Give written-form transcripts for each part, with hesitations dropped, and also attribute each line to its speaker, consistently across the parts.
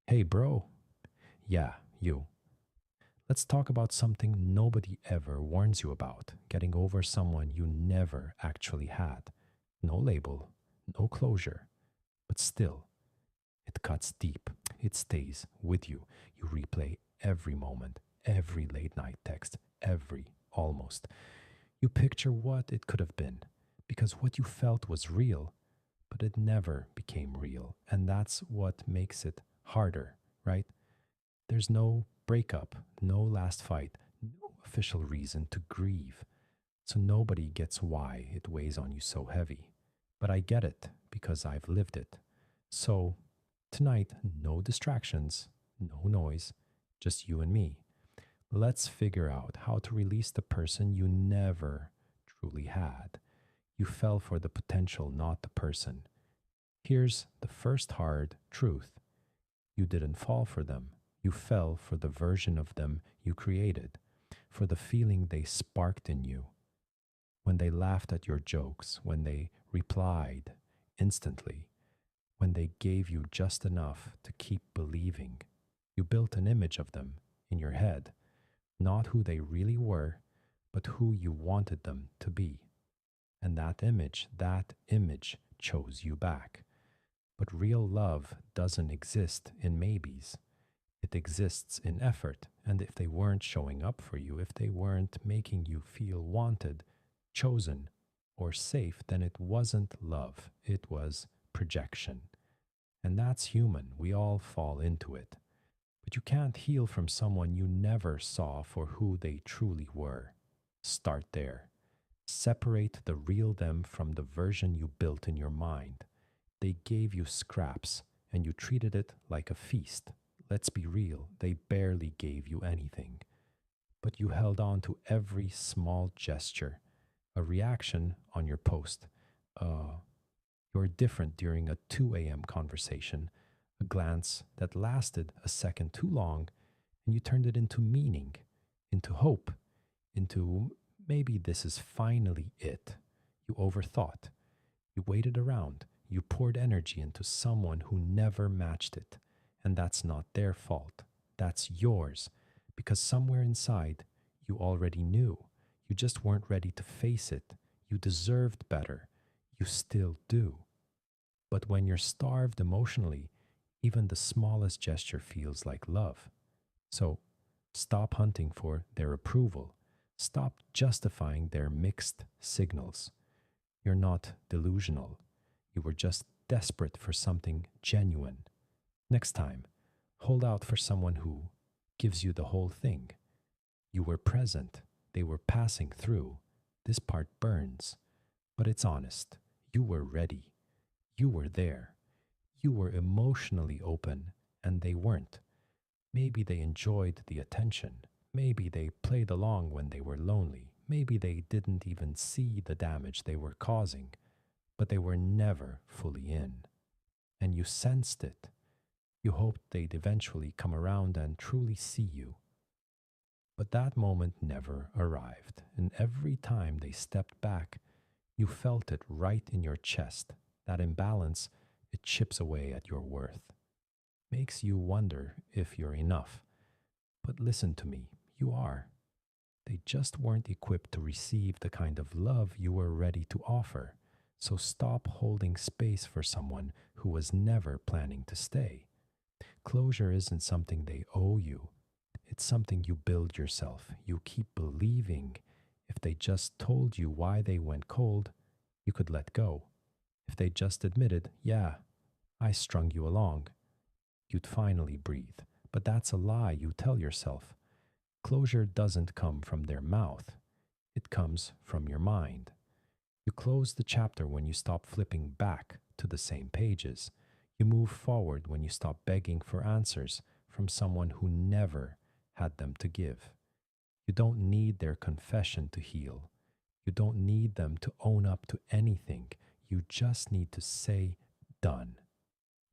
Speaker 1: Hey, bro. Yeah, you. Let's talk about something nobody ever warns you about, getting over someone you never actually had. No label, no closure, but still, it cuts deep. It stays with you. You replay every moment, every late night text, every almost. You picture what it could have been, because what you felt was real, but it never became real. And that's what makes it harder, right? There's no breakup, no last fight, no official reason to grieve. So nobody gets why it weighs on you so heavy. But I get it because I've lived it. So tonight, no distractions, no noise, just you and me. Let's figure out how to release the person you never truly had. You fell for the potential, not the person. Here's the first hard truth: you didn't fall for them. You fell for the version of them you created, for the feeling they sparked in you when they laughed at your jokes, when they replied instantly, when they gave you just enough to keep believing. You built an image of them in your head, not who they really were, but who you wanted them to be. And that image chose you back. But real love doesn't exist in maybes. It exists in effort. And if they weren't showing up for you, if they weren't making you feel wanted, chosen, or safe, then it wasn't love. It was projection. And that's human. We all fall into it. But you can't heal from someone you never saw for who they truly were. Start there. Separate the real them from the version you built in your mind. They gave you scraps and you treated it like a feast. Let's be real, they barely gave you anything. But you held on to every small gesture, a reaction on your post, you're different during a 2 a.m. conversation, a glance that lasted a second too long, and you turned it into meaning, into hope, into maybe this is finally it. You overthought. You waited around. You poured energy into someone who never matched it. And that's not their fault. That's yours. Because somewhere inside, you already knew. You just weren't ready to face it. You deserved better. You still do. But when you're starved emotionally, even the smallest gesture feels like love. So stop hunting for their approval. Stop justifying their mixed signals. You're not delusional. You were just desperate for something genuine. Next time, hold out for someone who gives you the whole thing. You were present, they were passing through. This part burns, but it's honest. You were ready. You were there. You were emotionally open, and they weren't. Maybe they enjoyed the attention. Maybe they played along when they were lonely. Maybe they didn't even see the damage they were causing, but they were never fully in. And you sensed it. You hoped they'd eventually come around and truly see you. But that moment never arrived, and every time they stepped back, you felt it right in your chest. That imbalance, it chips away at your worth. Makes you wonder if you're enough. But listen to me, you are. They just weren't equipped to receive the kind of love you were ready to offer. So stop holding space for someone who was never planning to stay. Closure isn't something they owe you, it's something you build yourself. You keep believing if they just told you why they went cold, you could let go. If they just admitted, yeah, I strung you along, you'd finally breathe. But that's a lie you tell yourself. Closure doesn't come from their mouth, it comes from your mind. You close the chapter when you stop flipping back to the same pages. You move forward when you stop begging for answers from someone who never had them to give. You don't need their confession to heal. You don't need them to own up to anything. You just need to say, done.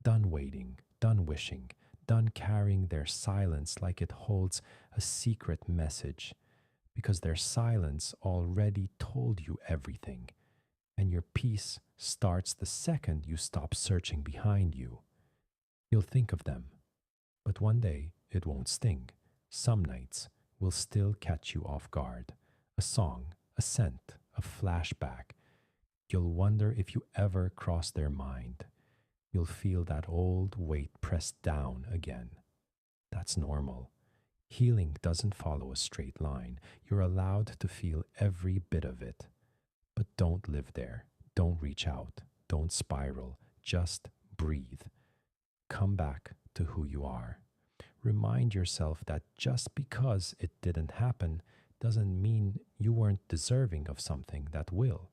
Speaker 1: Done waiting, done wishing, done carrying their silence like it holds a secret message, because their silence already told you everything, and your peace starts the second you stop searching behind you. You'll think of them. But one day it won't sting. Some nights will still catch you off guard. A song, a scent, a flashback. You'll wonder if you ever crossed their mind. You'll feel that old weight pressed down again. That's normal. Healing doesn't follow a straight line. You're allowed to feel every bit of it. But don't live there. Don't reach out. Don't spiral. Just breathe. Come back to who you are. Remind yourself that just because it didn't happen doesn't mean you weren't deserving of something that will.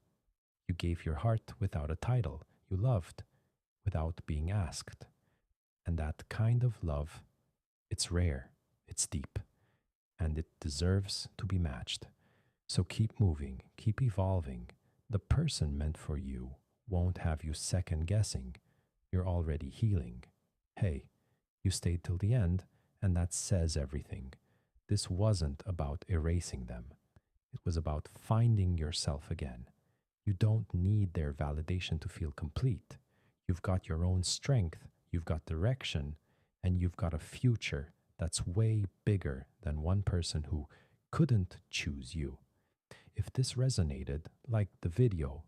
Speaker 1: You gave your heart without a title. You loved without being asked. And that kind of love, it's rare, it's deep, and it deserves to be matched. So keep moving, keep evolving. The person meant for you won't have you second guessing. You're already healing. Hey, you stayed till the end, and that says everything. This wasn't about erasing them, it was about finding yourself again. You don't need their validation to feel complete. You've got your own strength, you've got direction, and you've got a future that's way bigger than one person who couldn't choose you. If this resonated, like the video,